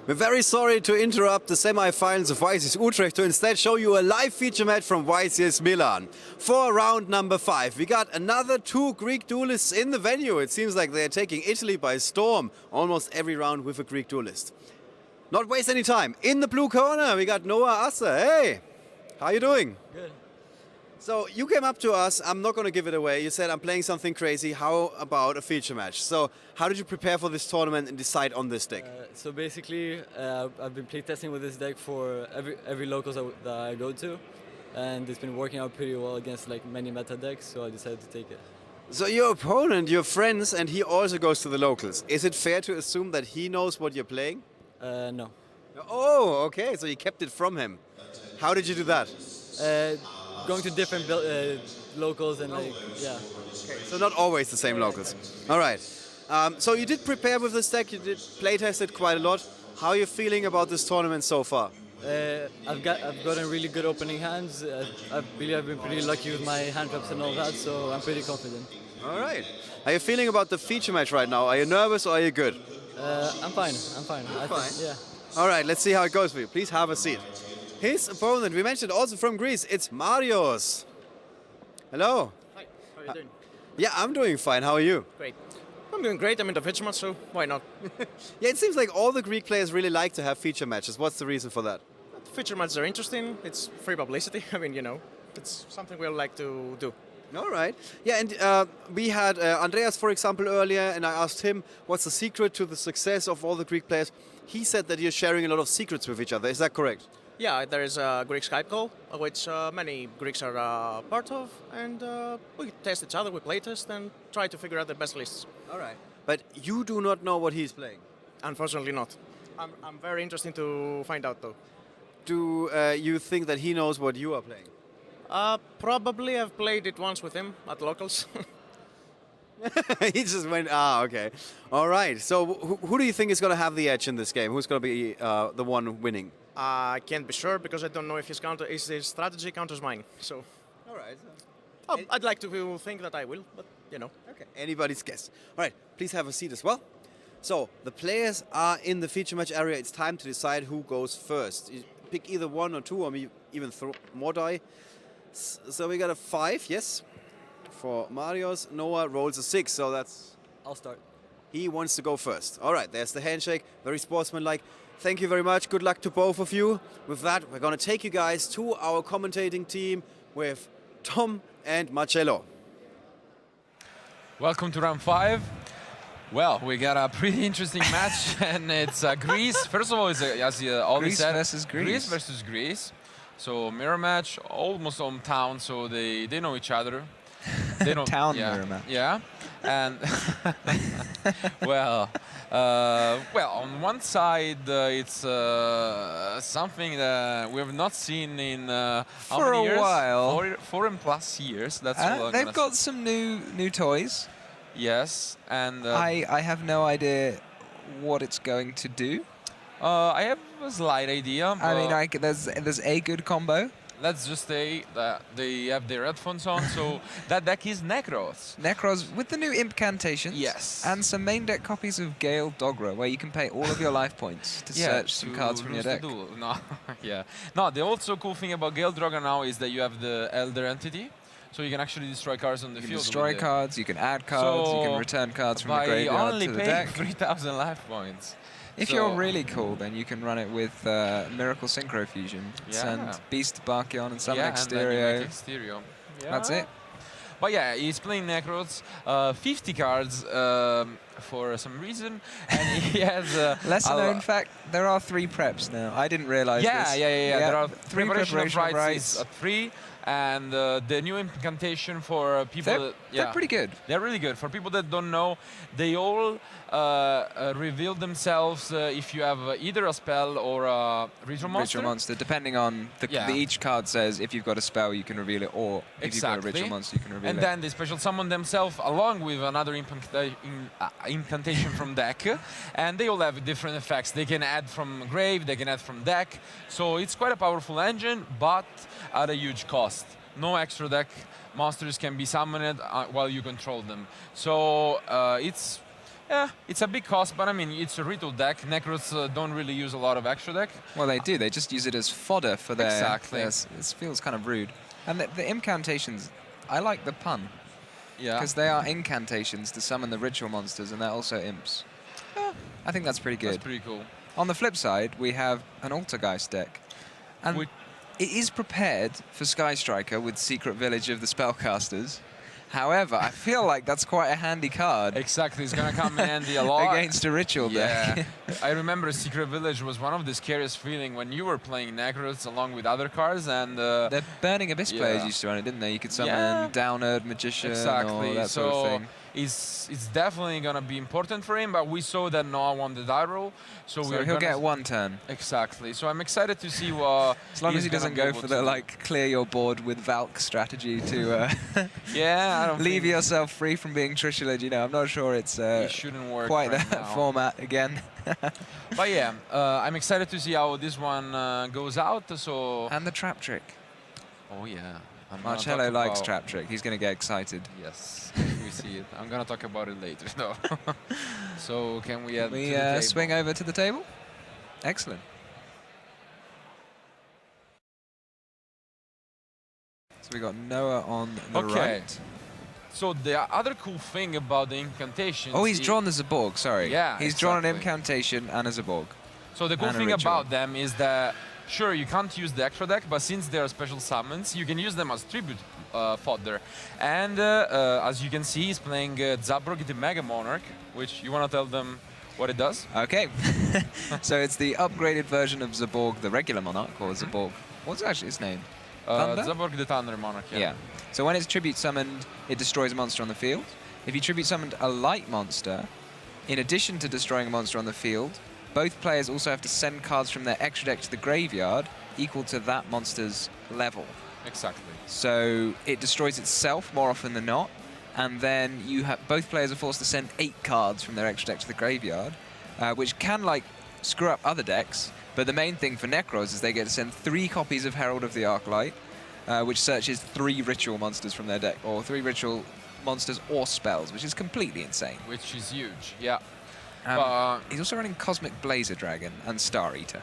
We're very sorry to interrupt the semi-finals of YCS Utrecht to instead show you a live feature match from YCS Milan. For round number 5, we got another 2 Greek duelists in the venue. It seems like they're taking Italy by storm almost every round with a Greek duelist. Not waste any time. In the blue corner, we got Noah Asser. Hey, how you doing? Good. So you came up to us, I'm not going to give it away, you said I'm playing something crazy, how about a feature match? So how did you prepare for this tournament and decide on this deck? So basically, I've been playtesting with this deck for every locals that I go to, and it's been working out pretty well against like many meta decks, so I decided to take it. So your opponent, your friends, and he also goes to the locals. Is it fair to assume that he knows what you're playing? No. Oh, okay, so you kept it from him. How did you do that? Going to different locals and like, yeah. Okay, so not always the same locals. All right. So you did prepare with this deck, you did playtest it quite a lot. How are you feeling about this tournament so far? I've gotten really good opening hands. I've been pretty lucky with my hand traps and all that, so I'm pretty confident. All right. How are you feeling about the feature match right now? Are you nervous or are you good? I'm fine. I fine? think, yeah. All right, let's see how it goes for you. Please have a seat. His opponent, we mentioned also from Greece, it's Marios. Hello. Hi, how are you doing? Yeah, I'm doing fine. How are you? Great. I'm doing great. I'm in the feature match, so why not? Yeah, it seems like all the Greek players really like to have feature matches. What's the reason for that? Feature matches are interesting. It's free publicity. I mean, it's something we all like to do. All right. Yeah, and we had Andreas, for example, earlier, and I asked him what's the secret to the success of all the Greek players. He said that you're sharing a lot of secrets with each other. Is that correct? Yeah, there is a Greek Skype call, which many Greeks are part of, and we test each other, we playtest, and try to figure out the best lists. All right. But you do not know what he's playing? Unfortunately not. I'm very interested to find out, though. Do you think that he knows what you are playing? Probably I've played it once with him at locals. He just went, okay. All right. So who do you think is going to have the edge in this game? Who's going to be the one winning? I can't be sure because I don't know if his strategy counters mine. So, all right. I'd like to think that I will, but Okay. Anybody's guess. All right. Please have a seat as well. So the players are in the feature match area. It's time to decide who goes first. You pick either 1 or 2, or even throw more die. So we got a 5, yes, for Marios. Noah rolls a 6, so that's... I'll start. He wants to go first. All right, there's the handshake. Very sportsmanlike. Thank you very much. Good luck to both of you. With that, we're going to take you guys to our commentating team with Tom and Marcello. Welcome to round 5. Well, we got a pretty interesting match, and it's Greece. First of all, it's as Ollie said, versus Greece. Greece versus Greece. So mirror match, almost hometown, so they know each other. They don't mirror match. Yeah, and well, on one side it's something that we have not seen in how for many a years? while. 4+ years. That's all I'm they've gonna got say. some new toys. Yes, and I have no idea what it's going to do. I have a slight idea. I mean, there's a good combo. Let's just say that they have their headphones on, so that deck is Nekroz. Nekroz with the new incantations. Yes. And some main deck copies of Gale Dogra, where you can pay all of your life points to search some cards from your deck. No, yeah. No, the also cool thing about Gale Dogra now is that you have the Elder Entity, so you can actually destroy cards on the You field. can destroy cards, you can add cards, you can return cards from the graveyard to the deck. By only paying 3,000 life points. If you're really cool, then you can run it with Miracle Synchro Fusion. Yeah. Send Beast Barkion and summon Yeah, Exterio. and Exterio. Yeah. That's it. But yeah, he's playing Nekroz, 50 cards for some reason, and he has... Lesser known fact, there are 3 preps now. I didn't realize this. Yeah. There are 3 preparation of rights rights. is at 3, and the new incantation for people They're pretty good. They're really good. For people that don't know, they all reveal themselves if you have either a spell or a ritual monster. Ritual monster, depending on each card says if you've got a spell you can reveal it, or if you've got a ritual monster you can reveal it. And then they special summon themselves along with another incantation from deck, and they all have different effects. They can add from grave, they can add from deck, so it's quite a powerful engine, but at a huge cost. No extra deck monsters can be summoned while you control them. So it's Yeah, it's a big cost, but I mean, it's a ritual deck. Nekroz don't really use a lot of extra deck. Well, they do. They just use it as fodder for their... Exactly. It feels kind of rude. And the incantations, I like the pun. Yeah. Because they are incantations to summon the ritual monsters, and they're also imps. Yeah. I think that's pretty good. That's pretty cool. On the flip side, we have an Altergeist deck. And it is prepared for Sky Striker with Secret Village of the Spellcasters. However, I feel like that's quite a handy card. Exactly, it's going to come in handy a lot. Against a ritual deck. I remember Secret Village was one of the scariest feeling when you were playing Nekroz along with other cards, and... the Burning Abyss players used to run it, didn't they? You could summon Downerd, Magician, or that sort of thing. It's definitely going to be important for him, but we saw that Noah won the die roll, so he'll get one turn. Exactly, so I'm excited to see what... As long as he doesn't go for the, like, clear your board with Valk strategy to yeah, I don't leave yourself free from being Trishulid, you know, I'm not sure it's it shouldn't work quite right that now. format again. But yeah, I'm excited to see how this one goes out, so... And the trap trick. Oh yeah. Marcello likes trap trick. He's going to get excited. Yes, we see it. I'm going to talk about it later, though. So can we add We swing over to the table? Excellent. So we got Noah on the right. So the other cool thing about the incantations... Oh, he's drawn the Zaborg, sorry. Yeah, he's drawn an incantation and a Zaborg. So the cool thing about them is that, sure, you can't use the extra deck, but since they are special summons, you can use them as tribute fodder. And as you can see, he's playing Zaborg the Mega Monarch, which you want to tell them what it does? Okay. So it's the upgraded version of Zaborg, the regular Monarch, or Zaborg. What's actually its name? Zaborg the Thunder Monarch, yeah. So when it's tribute summoned, it destroys a monster on the field. If you tribute summoned a light monster, in addition to destroying a monster on the field, both players also have to send cards from their extra deck to the graveyard equal to that monster's level. Exactly. So it destroys itself more often than not, and then both players are forced to send 8 cards from their extra deck to the graveyard, which can like screw up other decks. But the main thing for Nekroz is they get to send 3 copies of Herald of the Arclight, which searches 3 ritual monsters from their deck, or 3 ritual monsters or spells, which is completely insane. Which is huge, yeah. He's also running Cosmic Blazer Dragon and Star Eater.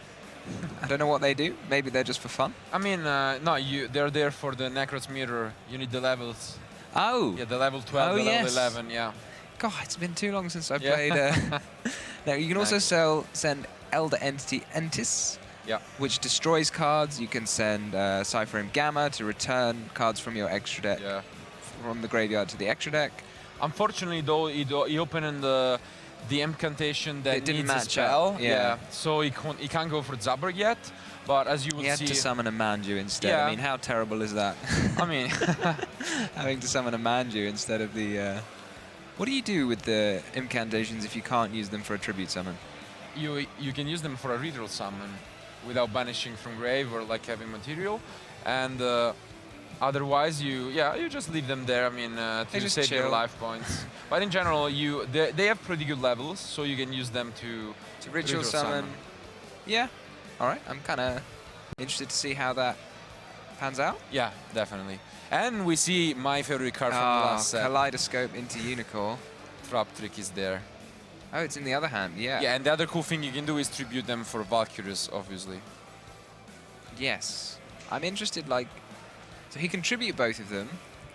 I don't know what they do. Maybe they're just for fun. I mean, no, they're there for the Nekroz mirror. You need the levels. Oh. Yeah, the level 12, the level 11, yeah. God, it's been too long since I played. Now, you can also send Elder Entity Entis, which destroys cards. You can send Cypher Imp Gamma to return cards from your extra deck, from the graveyard to the extra deck. Unfortunately, though, he opened the incantation that it didn't needs match a spell. Up. Yeah. So he can't go for Zaborg yet. But as you will see... He had to summon a Manju instead. Yeah. I mean, how terrible is that? I mean... Having to summon a Manju instead of the... What do you do with the incantations if you can't use them for a tribute summon? You can use them for a ritual summon without banishing from grave or like having material. And otherwise, you just leave them there. I mean, to save your life points. But in general, they have pretty good levels, so you can use them to ritual summon. Yeah. All right. I'm kind of interested to see how that pans out. Yeah, definitely. And we see my favorite card from the last set. Kaleidoscope into Unicorn. Trap Trick is there. Oh, it's in the other hand, yeah. Yeah, and the other cool thing you can do is tribute them for Valkyries, obviously. Yes. I'm interested, like... So he can tribute both of them.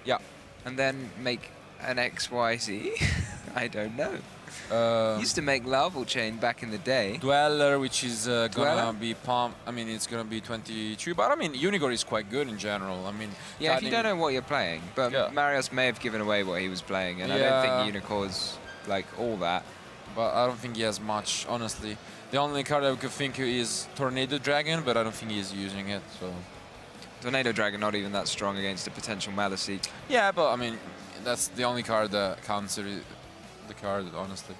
Yeah. And then make an XYZ. I don't know. Used to make Larval Chain back in the day. Dweller, which is gonna be pump. I mean, it's gonna be 22, but I mean, Unigor is quite good in general. I mean, yeah, if you don't know what you're playing, but Marios may have given away what he was playing, and I don't think Unicor's like all that. But I don't think he has much, honestly. The only card I could think is Tornado Dragon, but I don't think he's using it. So Tornado Dragon not even that strong against a potential Maliseek. Yeah, but I mean, that's the only card that counts the card, honestly.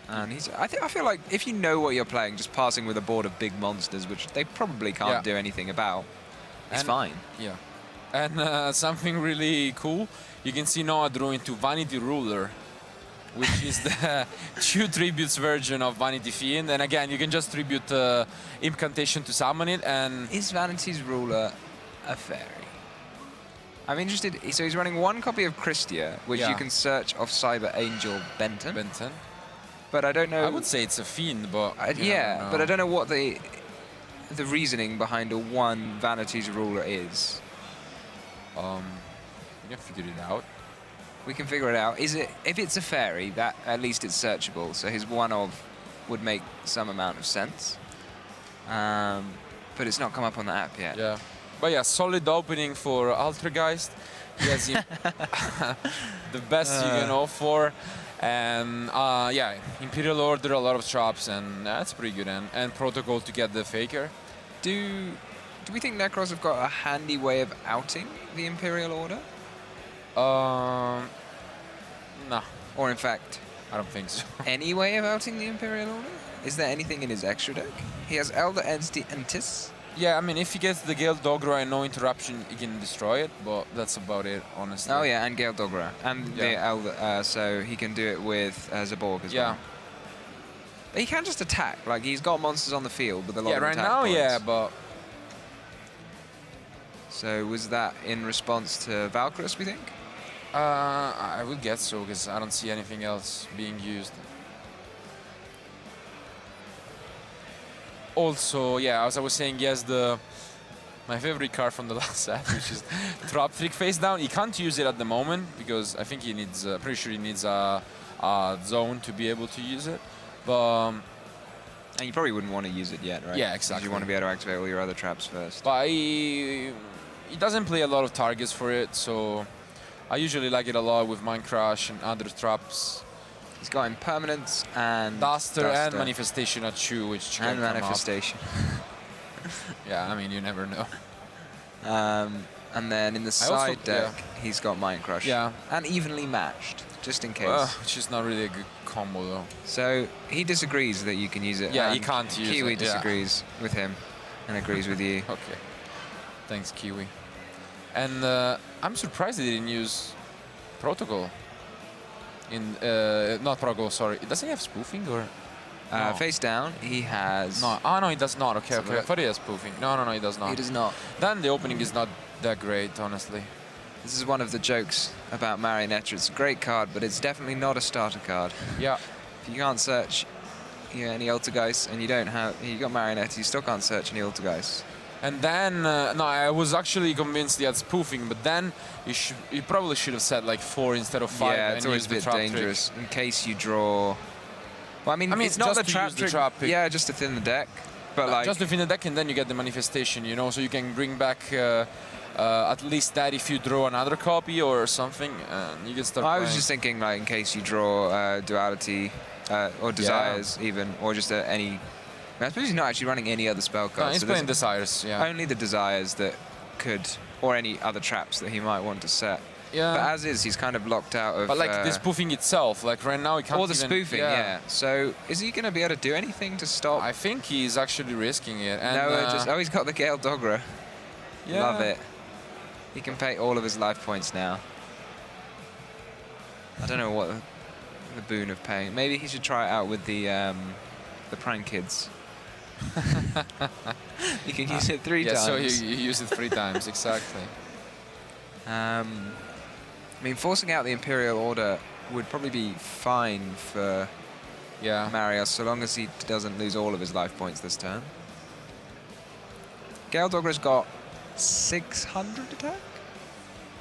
And I feel like if you know what you're playing, just passing with a board of big monsters, which they probably can't do anything about, it's fine. Yeah. And something really cool, you can see Noah draw into Vanity Ruler, which is the 2 tributes version of Vanity Fiend. And again, you can just tribute Incantation to summon it. And is Vanity's Ruler a fairy? I'm interested. So he's running 1 copy of Christia, which you can search off Cyber Angel Benton. but I don't know. I would say it's a fiend, but yeah, but I don't know what the reasoning behind a 1 Vanities ruler is. We can figure it out. We can figure it out. Is it, if it's a fairy, that at least it's searchable, so his 1 of would make some amount of sense. But it's not come up on the app yet. Yeah. But yeah, solid opening for Altergeist. He has the best you can hope for. And yeah, Imperial Order, a lot of chops, and that's pretty good. And Protocol to get the Faker. Do we think Nekroz have got a handy way of outing the Imperial Order? No, Or in fact, I don't think so. any way of outing the Imperial Order? Is there anything in his extra deck? He has Elder Entity and Tis. Yeah, I mean, if he gets the Gale Dogra and no interruption, he can destroy it, but that's about it, honestly. Oh yeah, and Gale Dogra. And the Elder, so he can do it with Zaborg as well. But he can just attack, like he's got monsters on the field with a lot of right attack now, points. yeah, but... So was that in response to Valkyros, we think? I would guess so, because I don't see anything else being used. Also, yeah, as I was saying, he has my favorite card from the last set, which is Trap Trick face down. He can't use it at the moment because I think he needs, pretty sure he needs a zone to be able to use it. But and you probably wouldn't want to use it yet, right? Yeah, exactly. You want to be able to activate all your other traps first. But he doesn't play a lot of targets for it, so I usually like it a lot with Mind Crash and other traps. He's got Impermanence and Duster and Manifestation at Chew, which and can come Manifestation. Yeah, I mean, you never know. And then in the side deck, he's got Mind Crush. Yeah. And evenly matched, just in case. Which is not really a good combo, though. So he disagrees that you can use it. Yeah, and he can't use Kiwi it. disagrees with him and agrees with you. Okay. Thanks, Kiwi. And I'm surprised he didn't use Protocol. Not Protocol, sorry. Does he have spoofing or? No. Face down, he has... No, no, he does not. Okay, okay. I thought he has spoofing. No, he does not. He does not. Then the opening is not that great, honestly. This is one of the jokes about Marionetta. It's a great card, but it's definitely not a starter card. Yeah. If you can't search any Altergeist and you got Marionetta, you still can't search any Altergeist. And then, no, I was actually convinced he had spoofing, but then you probably should have said like 4 instead of 5. Yeah, it's and always a bit dangerous in case you draw. Well, I mean it's not the trap trick. Yeah, just to thin the deck. But like just to thin the deck, and then you get the manifestation, you know, so you can bring back at least that if you draw another copy or something, and you can start. I was just thinking, like, in case you draw duality or desires, even, or just any. I suppose he's not actually running any other spell cards. No, he's playing desires, yeah. Only the desires that could, or any other traps that he might want to set. Yeah. But as is, he's kind of locked out of... But like the spoofing itself, like right now he can't or the even, spoofing, yeah. So is he going to be able to do anything to stop... I think he's actually risking it. And, no, he's got the Gale Dogra. Yeah. Love it. He can pay all of his life points now. I don't know what the boon of paying. Maybe he should try it out with the prank kids. You can use it 3 times. Yeah, so you use it 3 times, exactly. I mean, forcing out the Imperial Order would probably be fine for Marios, so long as he doesn't lose all of his life points this turn. Gale Dogra's got 600 attack?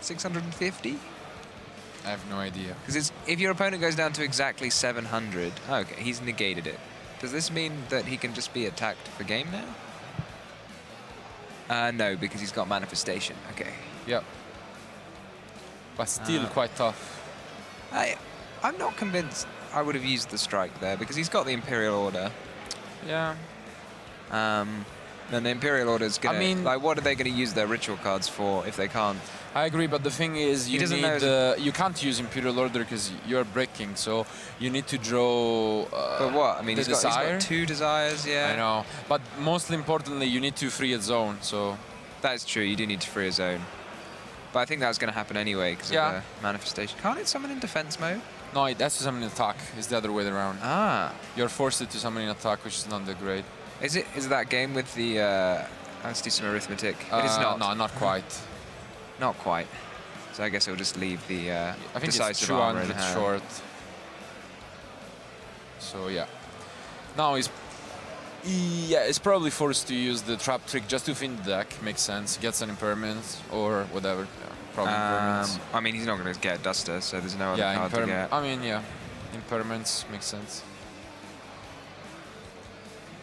650? I have no idea. Because if your opponent goes down to exactly 700, okay, he's negated it. Does this mean that he can just be attacked for game now? No, because he's got Manifestation. Okay. Yep. But still quite tough. I'm not convinced I would have used the strike there, because he's got the Imperial Order. Yeah. And the Imperial Order is going to... I mean, like, what are they going to use their ritual cards for if they can't? I agree, but the thing is, you can't use Imperial Order because you're breaking, so you need to draw but what? I mean, he's desire. Got 2 desires, yeah. I know. But most importantly, you need to free a zone, so... That is true, you do need to free a zone. But I think that's going to happen anyway because of the manifestation. Can't it summon in defense mode? No, it has to summon in attack. It's the other way around. Ah. You're forced to summon in attack, which is not that great. Is it that game with the... let's do some arithmetic. It is not. No, not quite. Not quite. So I guess it'll just leave the I think decisive it's armor in 200 hand. short. So yeah. Now it's probably forced to use the trap trick just to fin the deck. Makes sense. Gets an impermanence or whatever. Yeah, probably impermanence. I mean, he's not going to get Duster, so there's no other Yeah, card to get. I mean, yeah, impermanence makes sense.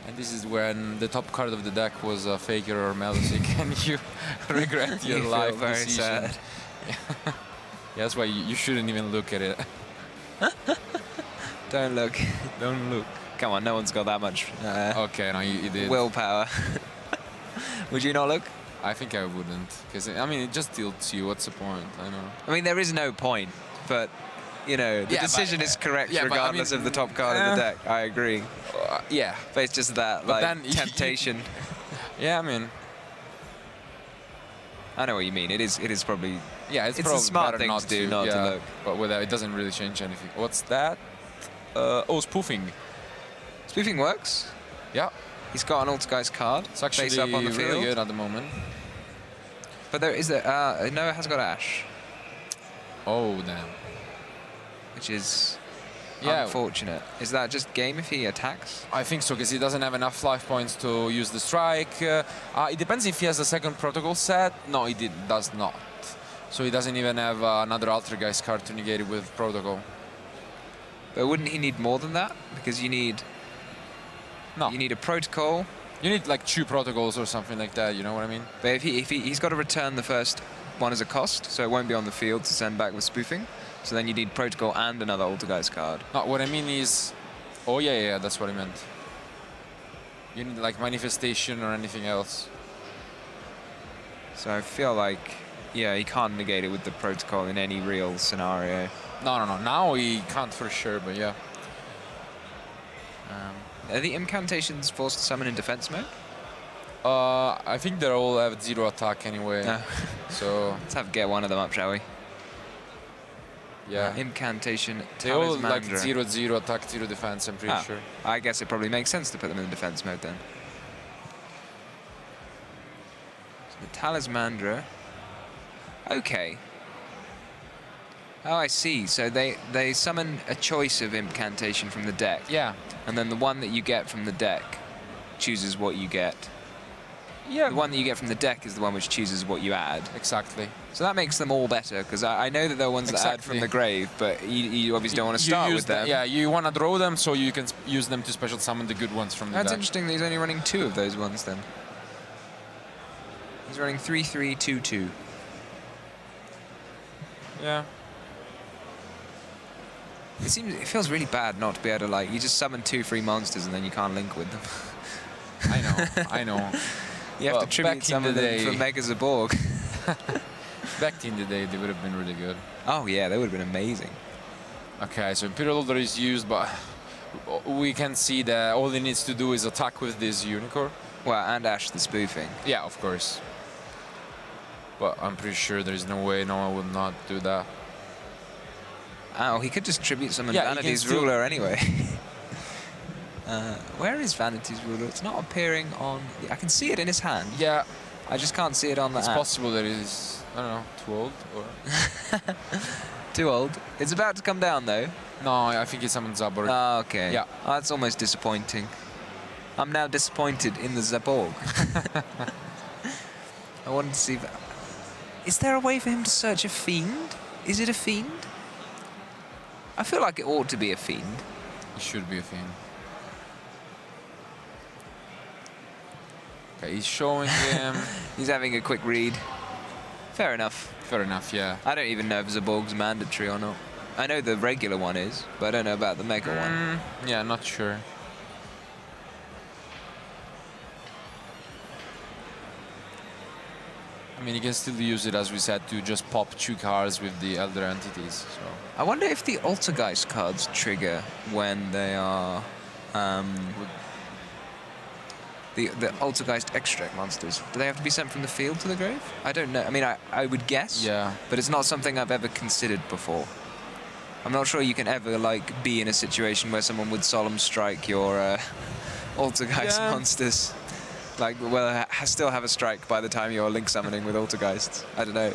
And this is when the top card of the deck was a Faker or Melusic, and you regret your You life feel very decision. sad. Yeah, that's why you shouldn't even look at it. Don't look. Don't look. Come on, no one's got that much Okay, no, you did. willpower. Would you not look? I think I wouldn't, because I mean, it just tilts you. What's the point? I know. I mean, there is no point, but you know, the Yeah, decision but- is correct yeah, but I regardless mean, of the top card of the deck. I agree. Yeah, But it's just that, But like, then temptation. yeah. I mean, I know what you mean. It is probably. yeah, it's It's a probably smart better thing not to do, not to yeah, look. But without, it doesn't really change anything. What's that? Oh, spoofing. Spoofing works. Yeah, He's got an Altergeist card it's actually face up on the really field. good at the moment. But there is no, it has got Ash, Oh damn. which is Yeah. unfortunate. Is that just game if he attacks? I think so, because he doesn't have enough life points to use the strike. It depends if he has a second protocol set. No, he does not. So he doesn't even have another Altergeist card to negate it with protocol. But wouldn't he need more than that? Because you need No, you need a protocol. you need like 2 protocols or something like that. You know what I mean? But if he's got to return the first one as a cost, so it won't be on the field to send back with spoofing. So then you need protocol and another Altergeist card. No, what I mean is, oh yeah, that's what I meant. You need like manifestation or anything else. So I feel like, yeah, he can't negate it with the protocol in any real scenario. No. Now he can't for sure, but yeah. Are the incantations forced to summon in defense mode? I think they all have 0 attack anyway. No. So Let's get one of them up, shall we? yeah, Incantation, they all like Talismandra. 0/0 attack, 0 defense. I'm pretty Ah, sure. I guess it probably makes sense to put them in defense mode then. So the Talismandra. Okay. Oh, I see. So they summon a choice of incantation from the deck. Yeah. And then the one that you get from the deck chooses what you get. Yeah. The one that you get from the deck is the one which chooses what you add. Exactly. So that makes them all better, because I know that there are ones that add from Exactly. the grave, but you obviously don't want to start use with them. Yeah, you want to draw them so you can use them to special summon the good ones from the That's deck. interesting that he's only running 2 of those ones then. He's running 3-3-2-2. Yeah. It feels really bad not to be able to, like, you just summon 2 free monsters and then you can't link with them. I know. You have Well, to tribute back in summon the them day- for Mega Zaborg. Back in the day, they would have been really good. Oh yeah, that would have been amazing. Okay, so Imperial Order is used, but we can see that all he needs to do is attack with this Unicorn. Well, and Ash the spoofing. Yeah, of course. But I'm pretty sure there's no way no one would not do that. Oh, he could just tribute summon Yeah, he can Vanity's still- Ruler anyway. Where is Vanity's Ruler? It's not appearing on... I can see it in his hand. Yeah, I just can't see it on the it's app. possible that he's, I don't know, too old or... Too old. It's about to come down though. No, I think he summoned Zaborg. Oh, okay. Yeah. Oh, that's almost disappointing. I'm now disappointed in the Zaborg. I wanted to see... Is there a way for him to search a fiend? Is it a fiend? I feel like it ought to be a fiend. It should be a thing. Okay, he's showing him. He's having a quick read. Fair enough. Fair enough, yeah. I don't even know if Zaborg's mandatory or not. I know the regular one is, but I don't know about the mega one. Yeah, not sure. I mean, you can still use it, as we said, to just pop 2 cards with the Elder Entities. So I wonder if the Altergeist cards trigger when they are the Altergeist extract monsters. Do they have to be sent from the field to the grave? I don't know. I mean, I would guess. yeah. But it's not something I've ever considered before. I'm not sure you can ever like be in a situation where someone would solemn strike your Altergeist Yeah. monsters. Like, well, still have a strike by the time you're link summoning with Altergeists. I don't know.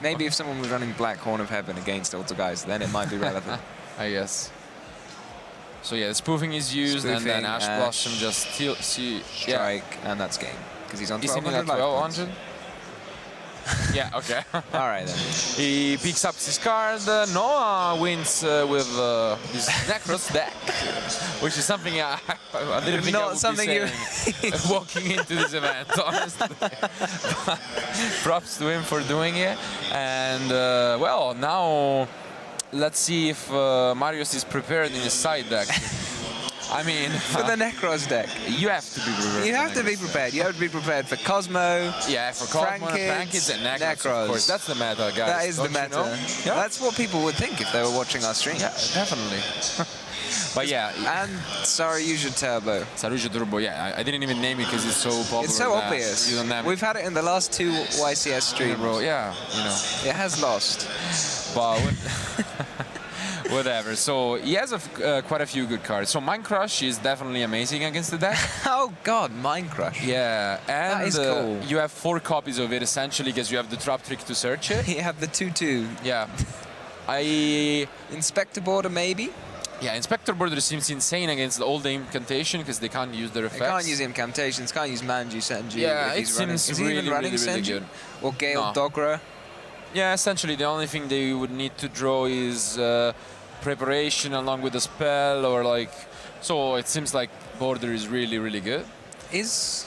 Maybe if someone was running Black Horn of Heaven against Altergeist, then it might be relevant. I guess. So yeah, spoofing is used, and then Spoofing, Ash Blossom just strike, and that's game. Because he's on Is he 1200 at life points. 1200? Yeah, okay. All right, then. He picks up his card. Noah wins with this Nekroz deck, which is something I didn't think I Not would something be you- saying walking into this event, honestly. Props to him for doing it. And, well, now let's see if Marius is prepared in his side deck. I mean, For the Nekroz deck. you have to be prepared. You for have to be Nekroz. prepared. You have to be prepared for Cosmo. Yeah, for Cosmo, Frankids, Frankids, and Nekroz, Nekroz. of course. That's the meta, guys. That is the Don't you meta. know? Yeah. That's what people would think if they were watching our stream. Yeah, definitely. But yeah, And sorry, use your turbo. Saruja Turbo, yeah, I didn't even name it because it's so popular. It's so that obvious. You don't name We've had it in the last 2 YCS streams. Bro, yeah, you know. It has lost. But whatever. So he has quite a few good cards. So Mind Crush is definitely amazing against the deck. Oh God, Mind Crush. Yeah, and That is cool. you have 4 copies of it essentially because you have the trap trick to search it. You have the 2/2. Yeah. Inspector border maybe. Yeah, Inspector Border seems insane against all the incantation because they can't use their They effects. can't use incantations, can't use Manju, Senju. Yeah, if he's it running. seems Is he even really, running really, really Senju? good. Or Gale No. Dogra? Yeah, essentially the only thing they would need to draw is preparation along with a spell or like... So it seems like Border is really, really good. Is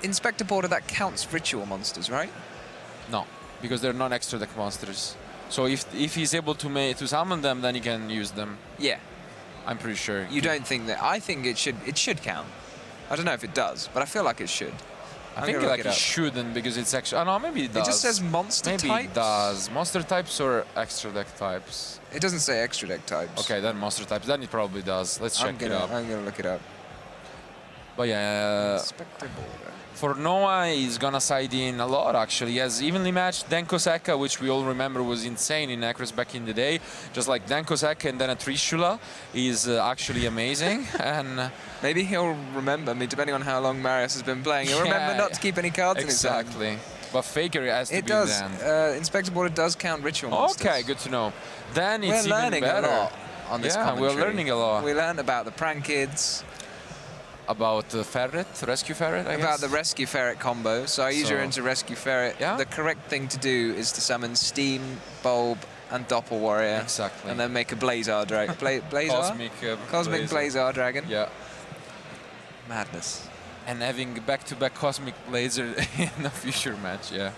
Inspector border that counts ritual monsters, right? No, because they're not extra deck monsters. So if he's able to summon them, then he can use them. Yeah. I'm pretty sure. You don't think that? I think it should count. I don't know if it does, but I feel like it should. I I'm think gonna look like it it up. shouldn't because it's actually... Oh no, maybe it does. It just says monster maybe types. it does. Monster types or extra deck types? It doesn't say extra deck types. Okay, then monster types. Then it probably does. Let's check it out. I'm gonna look it up. But yeah, Inspector border. for Noah, he's gonna side in a lot actually. He has evenly matched Denko Sekka, which we all remember was insane in Nekroz back in the day. Just like Denko Sekka and then a Trishula is actually amazing. And Maybe he'll remember me, depending on how long Marius has been playing. He'll remember not to keep any cards in his hand. exactly. But Faker has to It be does. then. Inspector border does count ritual monsters. Okay, good to know. Then it's We're even learning better. a lot on this Yeah, commentary. we're learning a lot. We learned about the Prankids, About the ferret, rescue ferret, I about guess. the Rescue Ferret combo. So I use your So- into Rescue Ferret. Yeah. The correct thing to do is to summon Steam, Bulb, and Doppel Warrior. Exactly. And then make a Blazar Dragon. Blazar? Cosmic Blazar Dragon. Yeah. Madness. And having back-to-back Cosmic Blazer in a future match, yeah.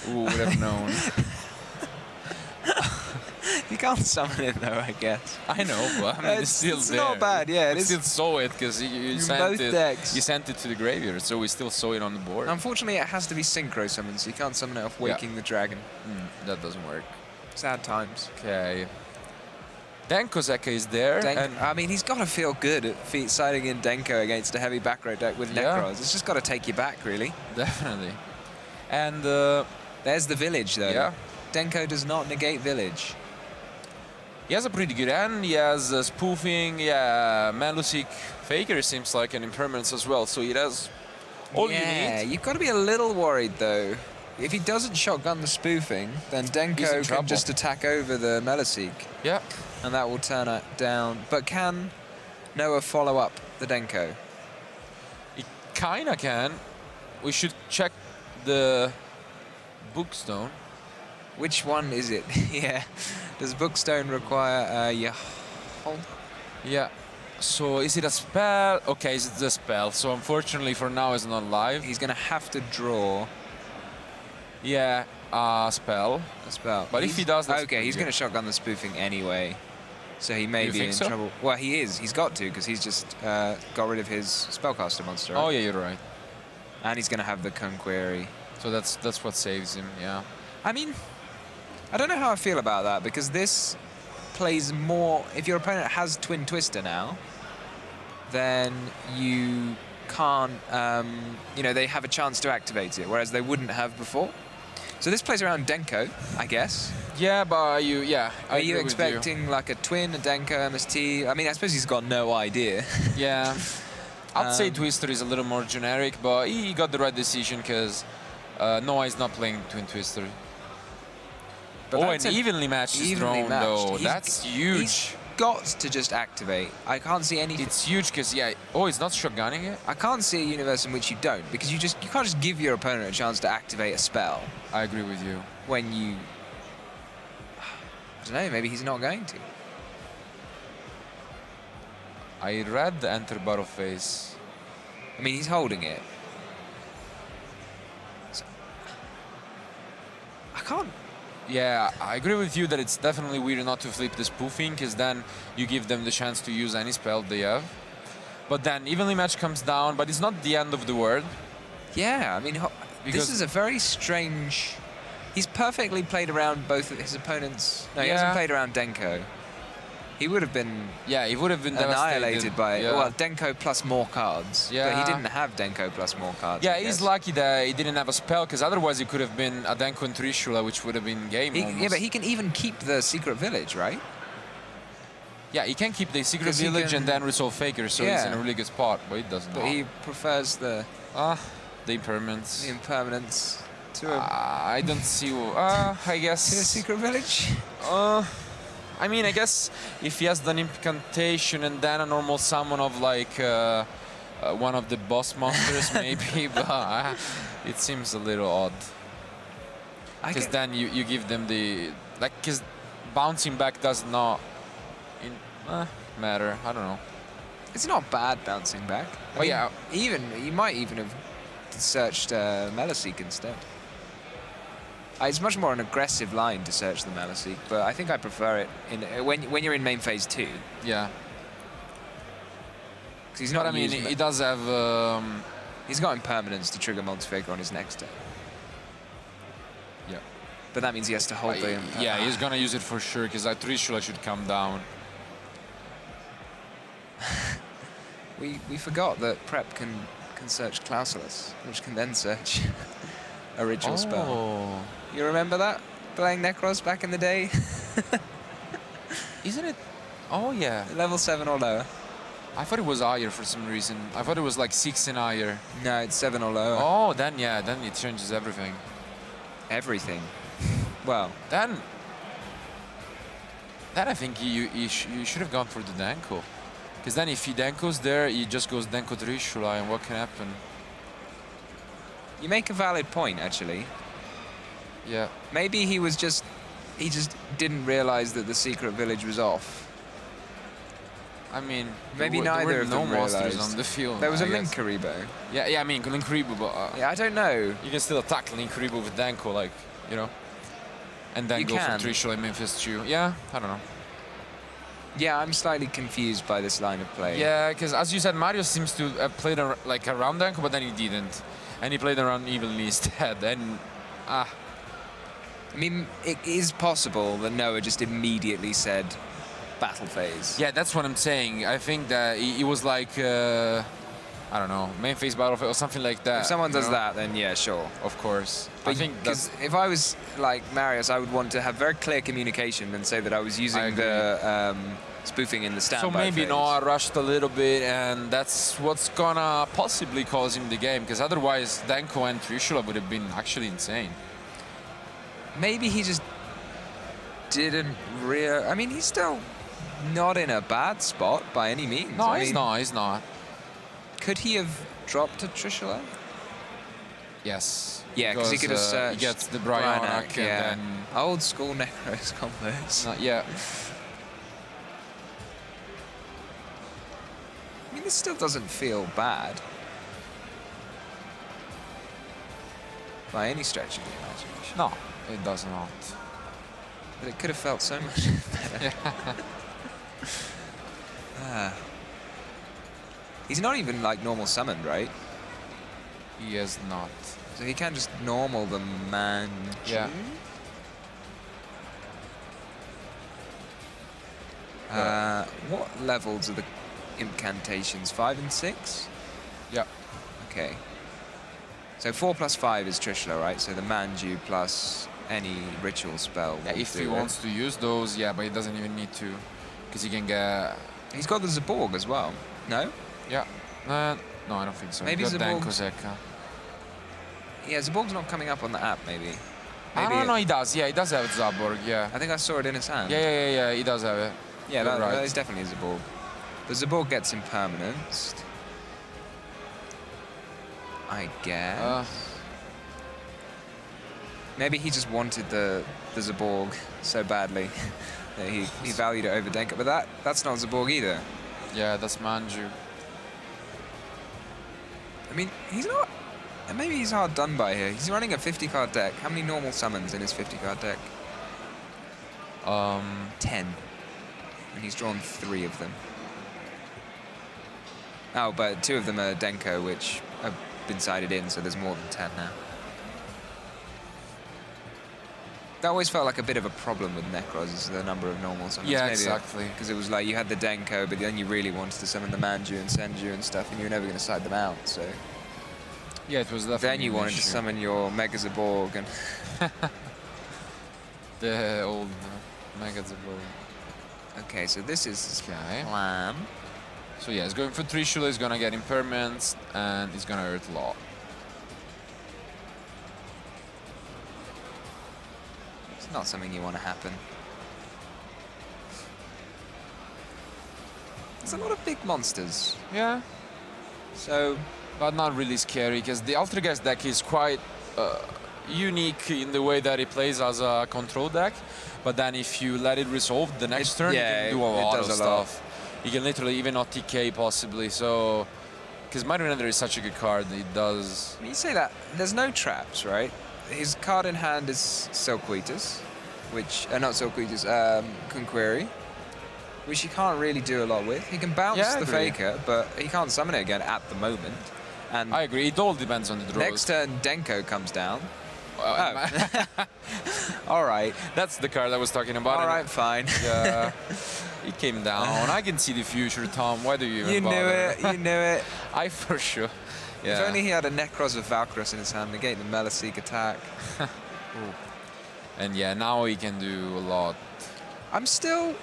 Who would have known? You can't summon it though, I guess. I know, but I mean, it's still it's there. not bad, yeah. It We is. still saw it because you sent both it. decks. You sent it to the graveyard, so we still saw it on the board. Unfortunately, it has to be synchro summoned, so you can't summon it off Waking the Dragon. That doesn't work. Sad times. Okay. Denko Sekka is there, and I mean, he's got to feel good at siding in Denko against a heavy back row deck with Yeah. Nekroz. It's just got to take you back, really. definitely. And There's the village, though. Yeah. Denko does not negate village. he has a pretty good hand. He has spoofing. Yeah, Melusic Faker seems like an impermanence as well. So he has all you Yeah, need. you've got to be a little worried, though. If he doesn't shotgun the spoofing, then He's Denko in can trouble. just attack over the Melusic, Yeah. and that will turn it down. But can Noah follow up the Denko? He kinda can. We should check the bookstone. Which one is it? Yeah. Does Bookstone require hold? Yeah. So is it a spell? Okay, it's a spell. So unfortunately for now it's not live. He's going to have to draw Yeah, spell. a spell. But if he does, that's okay, pretty he's good. going to shotgun the spoofing anyway. So he may You be think in so? trouble. Well, he is. He's got to, because he's just got rid of his spellcaster monster. Right? Oh yeah, you're right. And he's going to have the Conquery. So that's what saves him. Yeah. I mean, I don't know how I feel about that, because this plays more... If your opponent has Twin Twister now, then you can't... you know, they have a chance to activate it, whereas they wouldn't have before. So this plays around Denko, I guess. Yeah, but are you? Yeah. I Are you agree with expecting like a twin, a Denko, MST? I mean, I suppose he's got no idea. Yeah. I'd say Um, Twister is a little more generic, but he got the right decision because Noah is not playing Twin Twister. But Oh, that's and an evenly matched is evenly drawn matched. though. He's- That's huge. got to just activate. I can't see any. It's huge because, yeah, oh, it's not shotgunning it? I can't see a universe in which you don't, because you can't just give your opponent a chance to activate a spell I agree with you. when you. I don't know. Maybe he's not going to. I read the enter battle phase. I mean, he's holding it. So, I can't. Yeah, I agree with you that it's definitely weird not to flip the spoofing, because then you give them the chance to use any spell they have. But then evenly match comes down, but it's not the end of the world. Yeah, I mean, this Because- is a very strange. He's perfectly played around both of his opponents. No, he Yeah. hasn't played around Denko. He would have been Yeah, he would have been annihilated by yeah. well, Denko plus more cards. But Yeah. he didn't have Denko plus more cards. Yeah, I he's guess. lucky that he didn't have a spell, because otherwise it could have been a Denko and Trishula, which would have been game almost. Yeah, but he can even keep the secret village, right? Yeah, he can keep the secret 'Cause he village can- and then resolve Faker, so he's Yeah. in a really good spot, but he doesn't. But he prefers the The impermanence. impermanence to I don't see. I guess. to the secret village. I mean, I guess if he has an incantation and then a normal summon of like one of the boss monsters, maybe, but it seems a little odd. Because then you give them the because bouncing back does not matter. I don't know. It's not bad bouncing back. I Oh, mean, yeah. you might even have searched Meliseek instead. It's much more an aggressive line to search the Meliseek, but I think I prefer it when you're in main phase 2. Yeah. Because he's But not. I mean, used he does have. he's got impermanence to trigger multi-faker on his next turn. Yeah. But that means he has to hold the. Yeah, he's gonna use it for sure, because that Trishula should come down. We forgot that Prep can search Clausulus, which can then search a ritual spell. Oh. You remember that? Playing Nekroz back in the day? Isn't it? Oh, yeah. Level 7 or lower. I thought it was higher for some reason. I thought it was like 6 and higher. No, it's 7 or lower. Oh, then yeah, then it changes everything. Everything. Well, Then I think you should have gone for the Denko. Because then if he Denko's there, he just goes Denko Trishula, and what can happen? you make a valid point, actually. Yeah. Maybe he just didn't realize that the secret village was off. I mean, Maybe there neither were of no them monsters realized. on the field. There was I a Link guess. Karibo. Yeah, I mean, Link Karibo, but Yeah, I don't know. you can still attack Link Karibo with Denko, like, you know, and then You go can. for Trishula and Memphis 2. Yeah, I don't know. Yeah, I'm slightly confused by this line of play. Yeah, because as you said, Mario seems to have played like around Denko, but then he didn't, and he played around evenly instead. And I mean, it is possible that Noah just immediately said battle phase. yeah, that's what I'm saying. I think that he was like, I don't know, main phase battle or something like that. If someone you does know? that, then yeah, sure. Of course. But I think that's. because if I was like Marius, I would want to have very clear communication and say that I was using I the spoofing in the standby So maybe phase. Noah rushed a little bit, and that's what's gonna possibly cause him the game, because otherwise Denko and Trishula would have been actually insane. Maybe he just didn't I mean, he's still not in a bad spot by any means. No, I he's mean, not. He's not. Could he have dropped to Trishula? Yes. Yeah, because he could have searched. He gets the Bryonak, yeah. and then. Old school Nekroz combos. Not yet. I mean, this still doesn't feel bad. By any stretch of the imagination. No, it does not. But it could have felt so much better. He's not even like normal summoned, right? He is not. So he can just normal the man. Yeah. What levels are the incantations? 5 and 6? Yeah. Okay. So 4 plus 5 is Trishula, right? So the Manju plus any ritual spell. Yeah, will if do he it. wants to use those, yeah, but he doesn't even need to, because he can get. He's got the Zaborg as well. No? Yeah. No, I don't think so. Maybe He got Zaborg- Denko Zeka. Yeah, Zaborg's not coming up on the app, maybe. I don't know, he does. Yeah, he does have Zaborg, yeah. I think I saw it in his hand. Yeah, he does have it. Yeah, You're that right. is definitely a Zaborg. The Zaborg gets impermanenced. I guess. Maybe he just wanted the Zaborg so badly that he valued it over Denko. But that's not Zaborg either. Yeah, that's Manju. I mean, he's not... Maybe he's hard done by here. He's running a 50-card deck. How many normal summons in his 50-card deck? 10. And he's drawn 3 of them. Oh, but 2 of them are Denko, which have been sided in, so there's more than 10 now. That always felt like a bit of a problem with Nekroz, is the number of normal summons. Yeah, exactly. Because it was like you had the Denko, but then you really wanted to summon the Manju and Senju and stuff, and you were never going to side them out, so... Yeah, it was definitely Then you an wanted to issue. summon your Mega Zaborg and... The old Mega Zaborg. Okay, so this is his Okay. plan. So yeah, he's going for Trishula, he's gonna get impermanence, and he's gonna hurt a lot. It's not something you want to happen. There's a lot of big monsters. Yeah, So, but not really scary, because the Altergeist deck is quite unique in the way that it plays as a control deck. But then if you let it resolve the next turn, yeah, you can do a it lot does of a lot. stuff. You can literally even not TK possibly, so... Because Marionetta is such a good card, it does... you say that, there's no traps, right? His card in hand is Silkweeters, which... not Silkweeters, Conquery, which he can't really do a lot with. He can bounce Yeah, I the agree. Faker, but he can't summon it again at the moment. And I agree, it all depends on the draws. next turn, Denko comes down. Oh. All right. That's the card I was talking about. All right, fine. Yeah, he came down. I can see the future, Tom. Why do you even You knew bother? it. You knew it. I for sure. Yeah. If only he had a Nekroz with Valkyros in his hand, negate the Meliseek attack. And yeah, now he can do a lot. I'm still...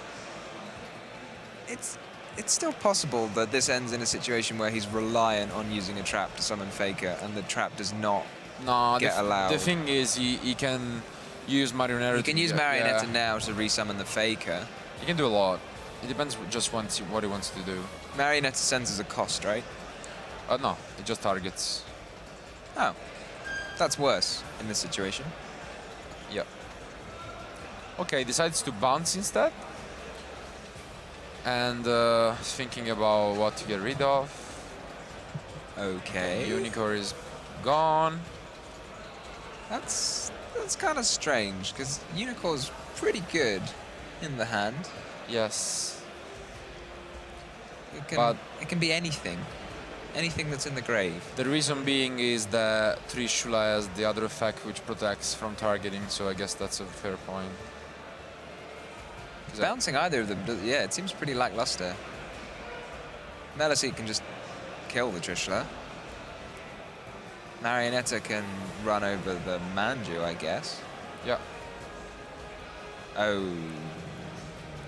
It's still possible that this ends in a situation where he's reliant on using a trap to summon Faker, and the trap does not No, get allowed. the thing is, he can use Marionetta. He can to use get- Marionetta yeah. now to resummon the Faker. He can do a lot. It depends just what he wants to do. Marionetta sends as a cost, right? No, it just targets. Oh. That's worse in this situation. Yep. Okay, decides to bounce instead. And thinking about what to get rid of. Okay. Unicorn is gone. That's kind of strange, because Unicorn's pretty good in the hand. Yes. It can be anything. Anything that's in the grave. The reason being is that Trishula has the other effect which protects from targeting, so I guess that's a fair point. Bouncing either of them, yeah, it seems pretty lackluster. Meliseek can just kill the Trishula. Marionetta can run over the Manju, I guess. Yeah. Oh.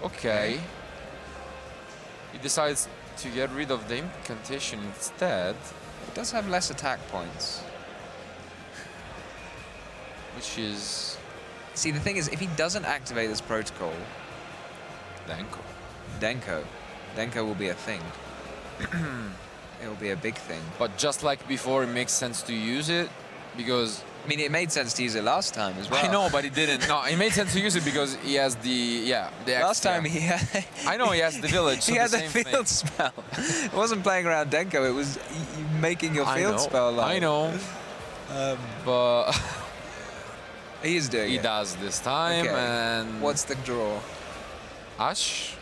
Okay. He decides to get rid of the incantation instead, It does have less attack points. which is See, the thing is, if he doesn't activate this protocol, Denko. Denko will be a thing. It will be a big thing. But just like before, it makes sense to use it because I mean, it made sense to use it last time as well. I know, but it didn't. No, it made sense to use it because he has the Last extra. time he had... I know he has the village. So he had the same thing. field spell. It wasn't playing around Denko, it was you making your I field know, spell live. I know, but He is doing he it. does this time. Okay. And What's the draw? Ash?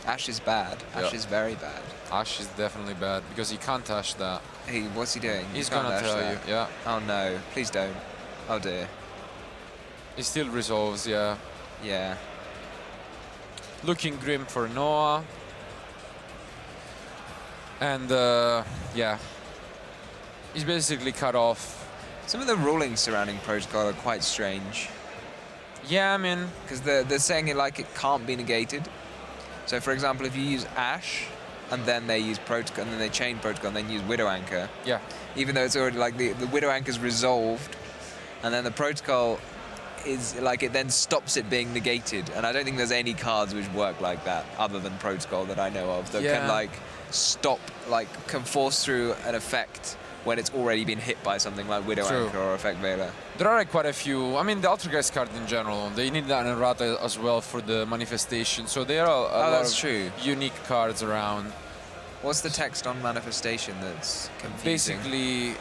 Ash is bad. Ash Yeah. is very bad. Ash is definitely bad because he can't touch that. Hey, what's he doing? He's He can't gonna Ash tell that. you, yeah. Oh no, please don't. Oh dear. He still resolves, yeah. Yeah. Looking grim for Noah. And yeah, he's basically cut off. Some of the rulings surrounding protocol are quite strange. Yeah, I mean, Because they're saying it like it can't be negated. So for example, if you use Ash, and then they use protocol, and then they chain protocol, and then use Widow Anchor, yeah. even though it's already like the Widow Anchor's resolved, and then the protocol is like it then stops it being negated, and I don't think there's any cards which work like that other than Protocol that I know of that can like stop, like can force through an effect when it's already been hit by something like Widow Anchor or Effect Veiler. There are quite a few. I mean, the Altergeist card in general, they need that errata as well for the manifestation. So there are a lot of unique cards around. What's the text on manifestation that's confusing? Basically,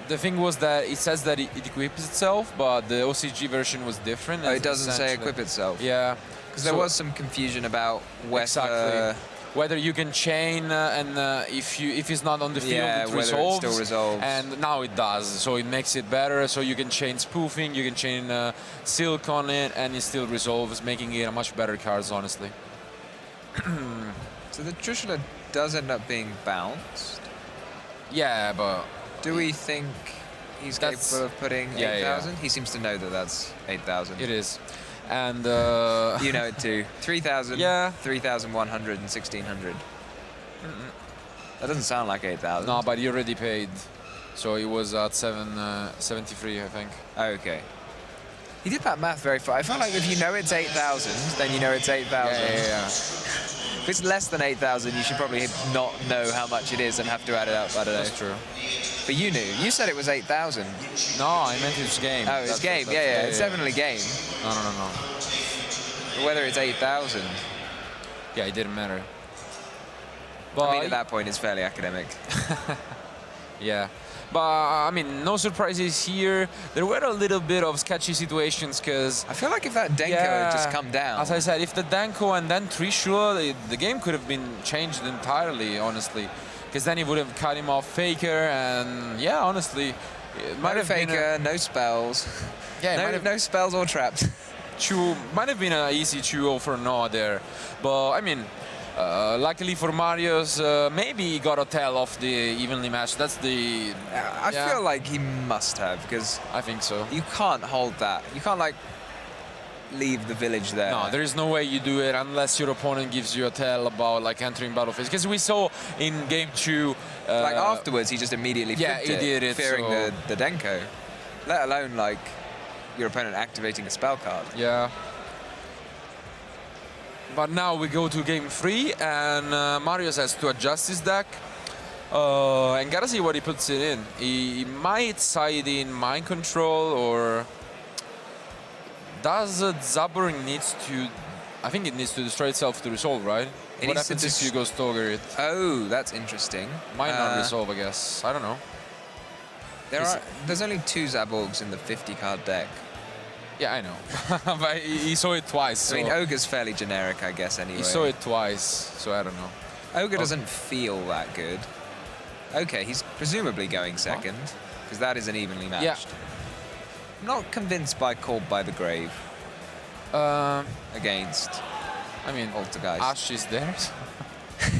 the thing was that it says that it equips itself, but the OCG version was different. Oh, it doesn't say equip itself? Yeah. Because there was some confusion about whether... Whether you can chain and if it's not on the field, it resolves. It still resolves. And now it does, so it makes it better. So you can chain spoofing, you can chain silk on it, and it still resolves, making it a much better card, honestly. So the Trishula does end up being bounced. Yeah, but do we think he's capable of putting 8,000? He seems to know that that's 8,000. It is. And you know it too. 3,000, 3,100 and 1,600. That doesn't sound like 8,000. No, but he already paid. So he was at 73, I think. Okay. He did that math very far. I felt like if you know it's 8,000, then you know it's 8,000. Yeah. If it's less than 8,000, you should probably not know how much it is and have to add it up. I don't know. That's true. But you knew. You said it was 8,000. No, I meant his game. Oh, it's game. Yeah. It's definitely game. No. But whether it's 8,000. Yeah, it didn't matter. But I mean, at that point, it's fairly academic. Yeah. But, I mean, no surprises here. There were a little bit of sketchy situations because... I feel like if that Denko had just come down... As I said, if the Denko and then Trishula, the game could have been changed entirely, honestly. Because then he would have cut him off Faker, and yeah, honestly, it might have Faker, no spells. Yeah, no spells or traps. Might have been an easy 2-0 for Noah there, but I mean, luckily for Marius, maybe he got a tail off the evenly matched. That's the. I feel like he must have, because I think so. You can't hold that. You can't like leave the village there. No, there is no way you do it unless your opponent gives you a tell about like entering battle phase. Because we saw in game 2... like afterwards, he just immediately flipped he did it, fearing so the Denko. Let alone like your opponent activating a spell card. Yeah. But now we go to game 3, and Marius has to adjust his deck. And gotta see what he puts it in. He might side in Mind Control, or... Does Zaburing needs to... I think it needs to destroy itself to resolve, right? What happens if you go Stogger it? Oh, that's interesting. Might not resolve, I guess. I don't know. There's only 2 Zaborgs in the 50-card deck. Yeah, I know. But he saw it twice. So I mean, Ogre's fairly generic, I guess, anyway. He saw it twice, so I don't know. Ogre doesn't feel that good. Okay, he's presumably going second, because that is an evenly matched. Yeah. I'm not convinced by Called by the Grave against I mean, Altergeist. Ash is there.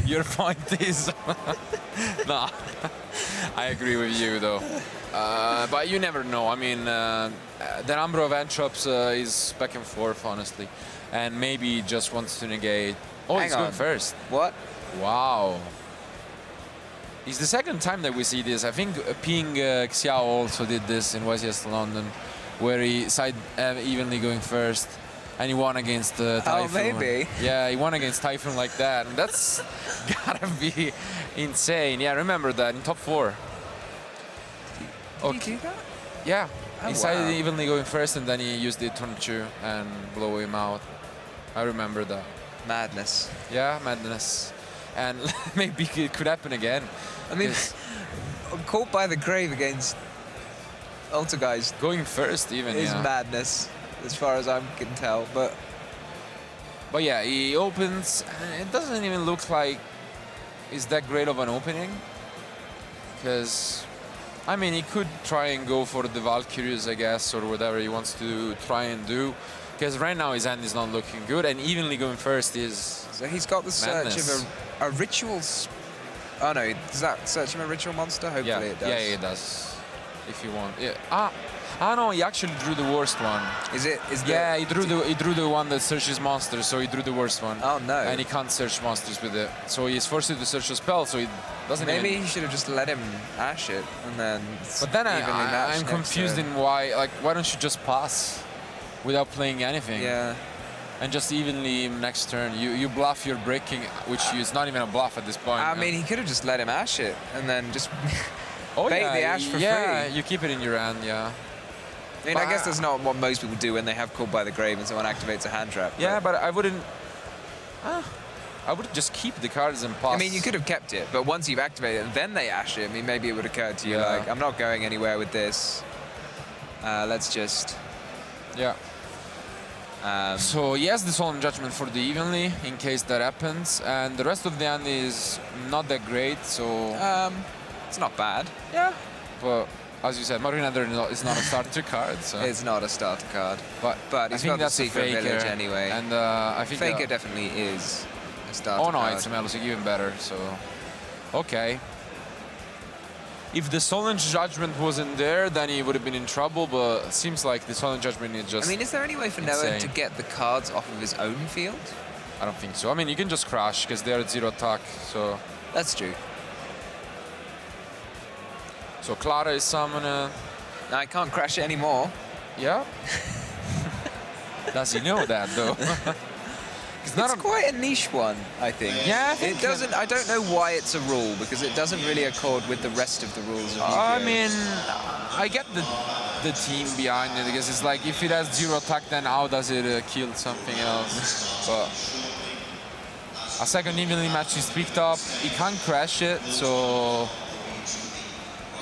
Your point is... No, I agree with you, though. But you never know. I mean, the number of entrops is back and forth, honestly. And maybe he just wants to negate... Oh, he's going first. What? Wow. It's the second time that we see this. I think Ping Xiao also did this in YCS London, where he side evenly going first, and he won against Typhoon. Oh, maybe. Yeah, he won against Typhoon like that. And that's gotta be insane. Yeah, remember that in top 4. Did he do that? Yeah. Oh, he sided evenly going first, and then he used it turn 2 and blow him out. I remember that. Madness. Yeah, madness. And maybe it could happen again. I mean, Caught by the Grave against Altergeist going first even is madness, as far as I can tell. But yeah, he opens, and it doesn't even look like it's that great of an opening. Because, I mean, he could try and go for the Valkyries, I guess, or whatever he wants to try and do. Because right now his hand is not looking good, and evenly going first is so he's got the search madness. of a ritual. Oh no, does that search him a ritual monster? Hopefully it does. Yeah, it does. If you want. Yeah. No, he actually drew the worst one. Is it? Yeah, he drew the one that searches monsters, so he drew the worst one. Oh no. And he can't search monsters with it, so he's forced to search a spell, so he doesn't. Maybe he should have just let him ash it and then. But then I'm confused in why. Like, why don't you just pass? without playing anything. Yeah. And just evenly next turn, you bluff your breaking, which is not even a bluff at this point. I mean, he could have just let him ash it and then just bait yeah, the ash for yeah, free. you keep it in your hand, yeah. I mean, I guess that's not what most people do when they have Called by the Grave and someone activates a hand trap. Yeah, but I wouldn't. I would just keep the cards and pass. I mean, you could have kept it, but once you've activated it and then they ash it, I mean, maybe it would occur to you, Yeah. like, I'm not going anywhere with this. Let's just... Yeah. So he has the Solemn Judgment for the evenly, in case that happens. And the rest of the hand is not that great, so... it's not bad. yeah. But, as you said, Marinator is not a starter card, so... It's not a starter card. But I he's think got the that's a Secret Faker, Village anyway. And I think... Faker definitely is a starter Oh no, card. it's a Melusig, even better, so... Okay. If the Solemn Judgment wasn't there, then he would have been in trouble, but it seems like the Solemn Judgment is just... I mean, is there any way for Noah insane. to get the cards off of his own field? I don't think so. I mean, you can just crash, because they're at 0 attack, so... That's true. So Clara is summoning... I can't crash it anymore. Yeah? Does he know that, though? It's quite a niche one, I think. Yeah, I think it doesn't. I don't know why it's a rule because it doesn't really accord with the rest of the rules of Yu-Gi-Oh. I mean, I get the team behind it because it's like if it has 0 attack, then how does it kill something else? But a second evenly match is picked up. He can't crash it, so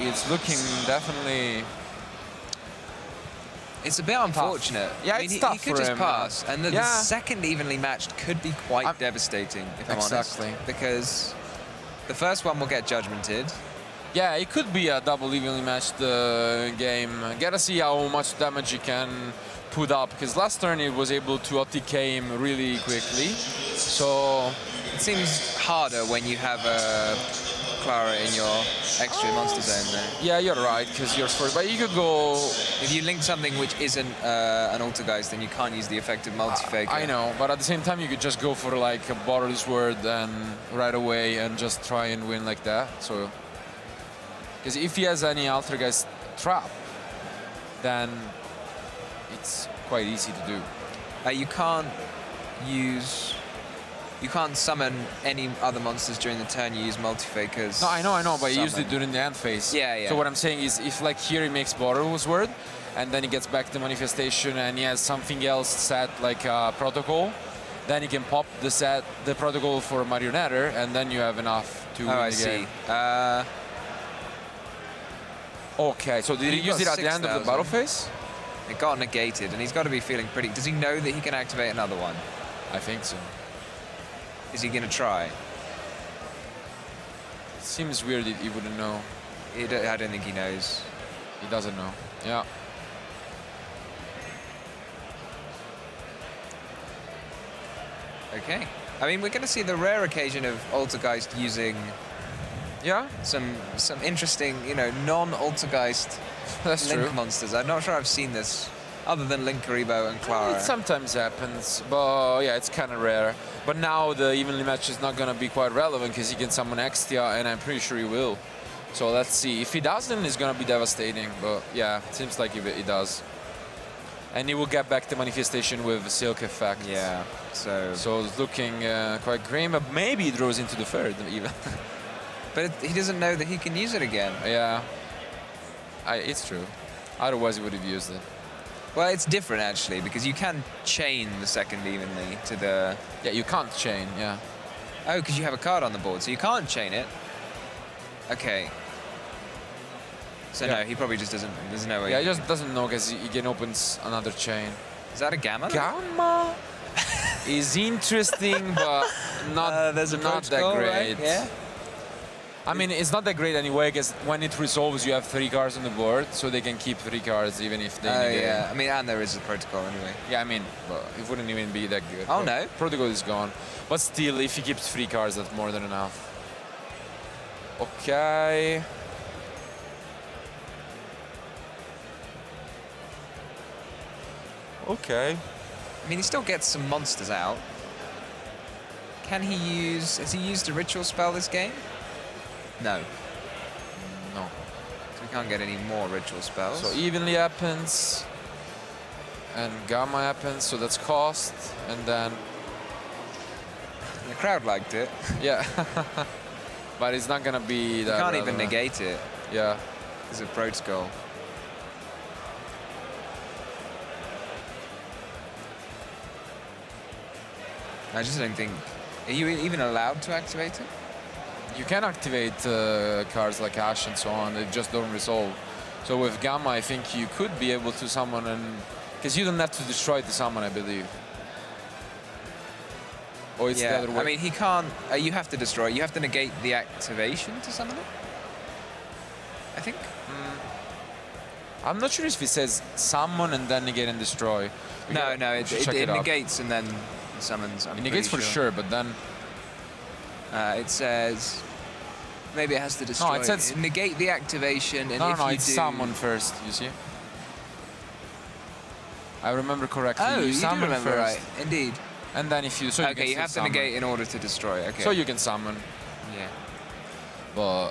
it's looking definitely. It's a bit unfortunate. Yeah, I mean, it's tough he could for just him, pass, and the yeah. second evenly matched could be quite devastating, if I'm Exactly. honest. Because the first one will get judgmented. Yeah, it could be a double evenly matched game. Gotta see how much damage he can put up, because last turn he was able to OTK him really quickly. So It seems harder when you have a Clara in your extra monster zone there. yeah, you're right, because you're first. But you could go. If you link something which isn't an Altergeist, then you can't use the effective multi-faker. I know, but at the same time you could just go for like a Borderless Word and right away and just try and win like that. So, because if he has any Altergeist trap, then it's quite easy to do. You can't summon any other monsters during the turn. You use multi-fakers. No, I know, but he used it summon. during the end phase. Yeah, yeah. So what I'm saying is, if like here he makes Borderless Word, and then he gets back the manifestation, and he has something else set like protocol, then he can pop the protocol for Marionetter, and then you have enough to win I the see. game. Okay, so did he You've use got it at the end of the 6,000. battle phase? It got negated, and he's got to be feeling pretty... Does he know that he can activate another one? I think so. Is he going to try? It seems weird that he wouldn't know. I don't think he knows. He doesn't know. Yeah. Okay. I mean, we're going to see the rare occasion of Altergeist using Yeah, some interesting, non-Altergeist that's Link true. monsters. I'm not sure I've seen this, other than Link Karibo and Clara. It sometimes happens, but yeah, it's kind of rare. But now the evenly match is not going to be quite relevant because he can summon Extia, and I'm pretty sure he will. So let's see. If he doesn't, it's going to be devastating. But yeah, it seems like he does. And he will get back the manifestation with Silk Effect. Yeah, so it's looking quite grim, but maybe he draws into the third even. But he doesn't know that he can use it again. Yeah, it's true. Otherwise, he would have used it. Well, it's different, actually, because you can chain the second evenly to the... Yeah, you can't chain, yeah. Oh, because you have a card on the board, so you can't chain it. Okay. So Yeah. no, he probably just doesn't... There's no way... Yeah, he just doesn't know because he can open another chain. Is that a Gamma? Gamma is interesting, but not, there's a not that protocol, great. right? Yeah. I mean, it's not that great anyway, because when it resolves, you have 3 cards on the board, so they can keep 3 cards even if they Oh, negate. yeah. I mean, and there is a protocol anyway. Yeah, I mean, well, it wouldn't even be that good. Oh, no. Protocol is gone. But still, if he keeps 3 cards, that's more than enough. Okay. Okay. I mean, he still gets some monsters out. Can he use... Has he used a ritual spell this game? No. No. So we can't get any more ritual spells. So evenly happens. and Gamma happens, so that's cost, and then The crowd liked it. yeah. But it's not gonna be You that. can't even relevant. negate it. Yeah. It's a protocol. I just don't think. Are you even allowed to activate it? You can activate cards like Ash and so on, they just don't resolve. So with Gamma, I think you could be able to summon, and because you don't have to destroy the summon, I believe. Or it's the Yeah, other way. I mean, he can't. You have to destroy. You have to negate the activation to summon it. I think. I'm not sure if it says summon and then negate and destroy. No, We should check it up. negates and then summons. It negates for sure, but then It says maybe it has to destroy. it says- negate the activation, and if you it's do, summon first. You see? I remember correctly. Oh, you do summon remember first, right? Indeed. and then if you so you Okay, can you still have to summon. negate in order to destroy. Okay. So you can summon, yeah, but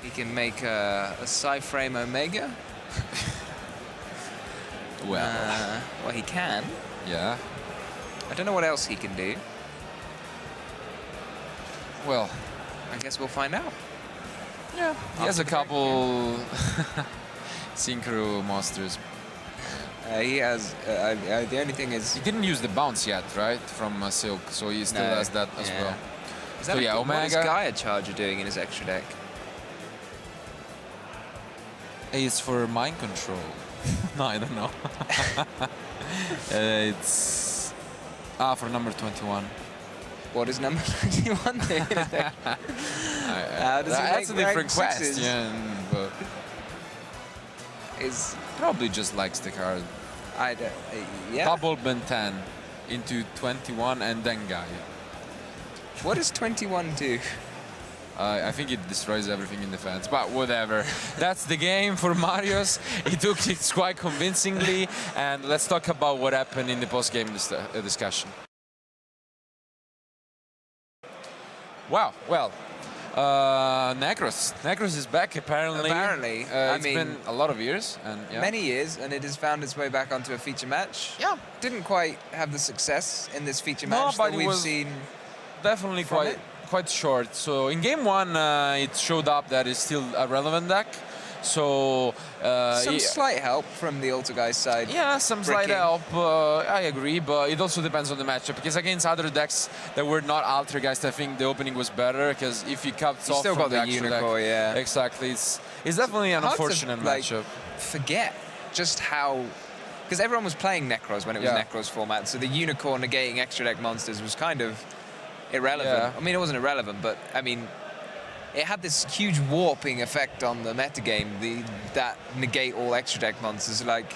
he can make a Psy-Frame Omega. Well, he can. yeah. I don't know what else he can do. Well, I guess we'll find out. yeah. He has a couple synchro monsters. He has. The only thing is. He didn't use the bounce yet, right? From Silk, so he still No, has that as yeah. well. Is So that yeah, what is Omega. Gaia Charger doing in his extra deck? It's for mind control. No, I don't know. It's for number 21. What is number 21 doing in his deck? How does he That's a make different rank sixes? question, but Is probably just likes the card. I don't. Yeah. Double Ben 10 into 21 and then Gaia. What does 21 do? I think it destroys everything in defense, but whatever. That's the game for Marius. He took it quite convincingly, and let's talk about what happened in the post-game discussion. Wow, well, Nekroz. Nekroz is back apparently. Apparently. It's been a lot of years, and yeah. Many years, and it has found its way back onto a feature match. Yeah. Didn't quite have the success in this feature No, match but that it we've was seen. Definitely from quite short. So in game one, it showed up that it's still a relevant deck. So Some slight help from the Altergeist side. yeah, some slight Bricking. help. I agree, but it also depends on the matchup. Because against other decks that were not Altergeist, I think the opening was better. Because if you cut You off still from got the actual Unicorn, deck, yeah. exactly. It's definitely an Hard to, unfortunate like, matchup. Forget just how. Because everyone was playing Nekroz when it was Yeah. Nekroz format, so the Unicorn negating extra deck monsters was kind of irrelevant. Yeah. I mean, it wasn't irrelevant, but I mean, it had this huge warping effect on the metagame, that negate all extra deck monsters. Like,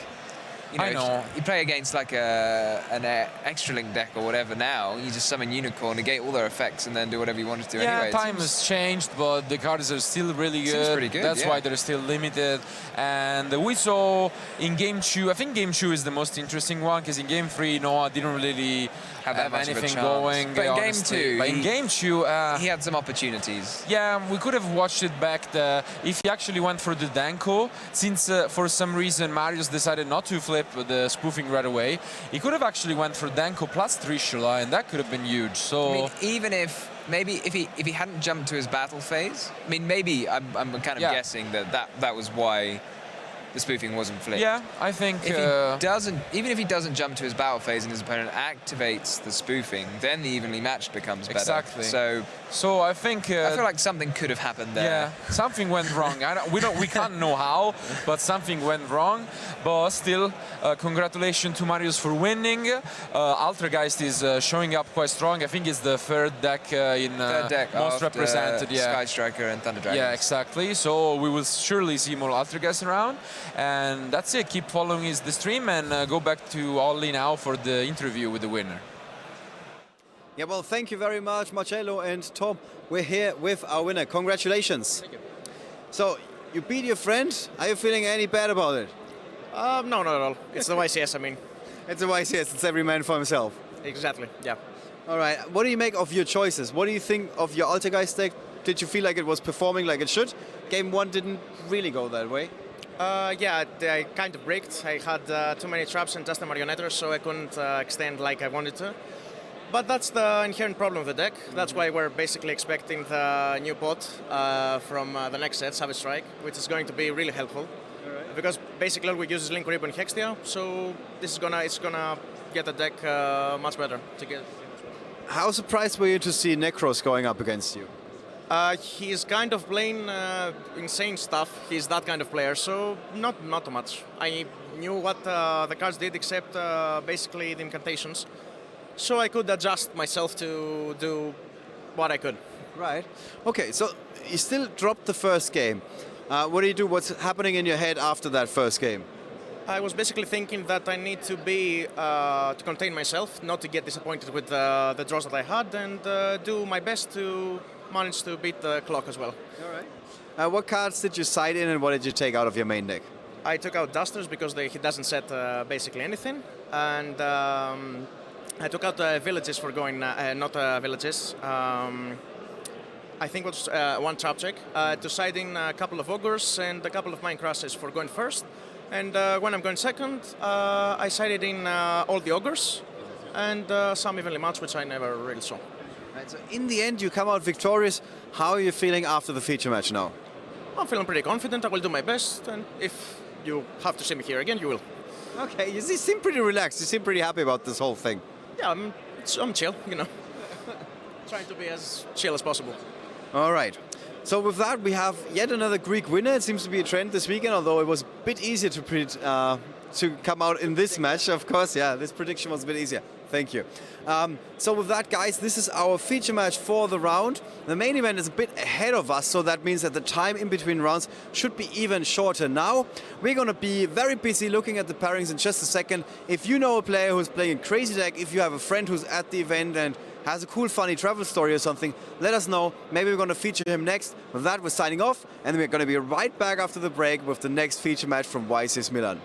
you know, I know. you play against like an extra link deck or whatever now, you just summon Unicorn, negate all their effects, and then do whatever you want to do Yeah, anyway. It time seems- has changed, but the cards are still really good. Seems pretty good, That's yeah. why they're still limited. And we saw in game 2, I think game 2 is the most interesting one, because in game 3, Noah didn't really Have that much of a anything chance. going. But in game honestly. 2, But in game 2, he had some opportunities. yeah, we could have watched it back if he actually went for the Danko, since for some reason Marius decided not to flip the spoofing right away. He could have actually went for Danko plus Trishula, and that could have been huge. So I mean, even if maybe if he hadn't jumped to his battle phase, I mean, maybe I'm kind of Yeah. guessing that was why the spoofing wasn't flipped. yeah, I think If he doesn't, even if he doesn't jump to his battle phase and his opponent activates the spoofing, then the evenly matched becomes better. Exactly. So I think I feel like something could have happened there. yeah, something went wrong. We can't know how, but something went wrong. But still, congratulations to Marius for winning. Altergeist is showing up quite strong. I think it's the third deck in Third deck most after represented. Yeah. Sky Striker and Thunder Dragons. Yeah, exactly. So we will surely see more Altergeist around. And that's it. Keep following the stream and go back to Ollie now for the interview with the winner. Yeah, well, thank you very much, Marcello and Tom. We're here with our winner. Congratulations. Thank you. So, you beat your friend. Are you feeling any bad about it? No, not at all. It's the YCS, I mean. It's a YCS. It's every man for himself. Exactly, yeah. All right. What do you make of your choices? What do you think of your Altergeist deck? Did you feel like it was performing like it should? Game 1 didn't really go that way. Yeah, I kind of bricked. I had too many traps and just a marionnetter, so I couldn't extend like I wanted to. But that's the inherent problem of the deck. That's why we're basically expecting the new pot from the next set, Savage Strike, which is going to be really helpful. Because basically all we use is Link Rip and Hextia, so this is gonna get the deck much better to get. How surprised were you to see Nekroz going up against you? He's kind of playing insane stuff. He's that kind of player, so not too much. I knew what the cards did, except basically the incantations, so I could adjust myself to do what I could. Right. Okay, so you still dropped the first game. What do you do? What's happening in your head after that first game? I was basically thinking that I need to be to contain myself, not to get disappointed with the draws that I had, and do my best to manage to beat the clock as well. All right. What cards did you side in, and what did you take out of your main deck? I took out Dusters because he doesn't set basically anything, and I took out Villages for going not Villages. I think it was one trap check to side in a couple of Ogres and a couple of Mind Crushes for going first. And when I'm going second, I sided in all the Ogres and some evenly matched, which I never really saw. Right, so in the end, you come out victorious. How are you feeling after the feature match now? I'm feeling pretty confident. I will do my best, and if you have to see me here again, you will. Okay, you seem pretty relaxed. You seem pretty happy about this whole thing. Yeah, I'm chill, you know. Trying to be as chill as possible. All right. So with that, we have yet another Greek winner. It seems to be a trend this weekend, although it was a bit easier to come out in this match, of course. Yeah, this prediction was a bit easier. Thank you. So with that, guys, this is our feature match for the round. The main event is a bit ahead of us, so that means that the time in between rounds should be even shorter. Now, we're going to be very busy looking at the pairings in just a second. If you know a player who's playing a crazy deck, if you have a friend who's at the event and has a cool, funny travel story or something, let us know. Maybe we're going to feature him next. With that, we're signing off, and we're going to be right back after the break with the next feature match from YCS Milan.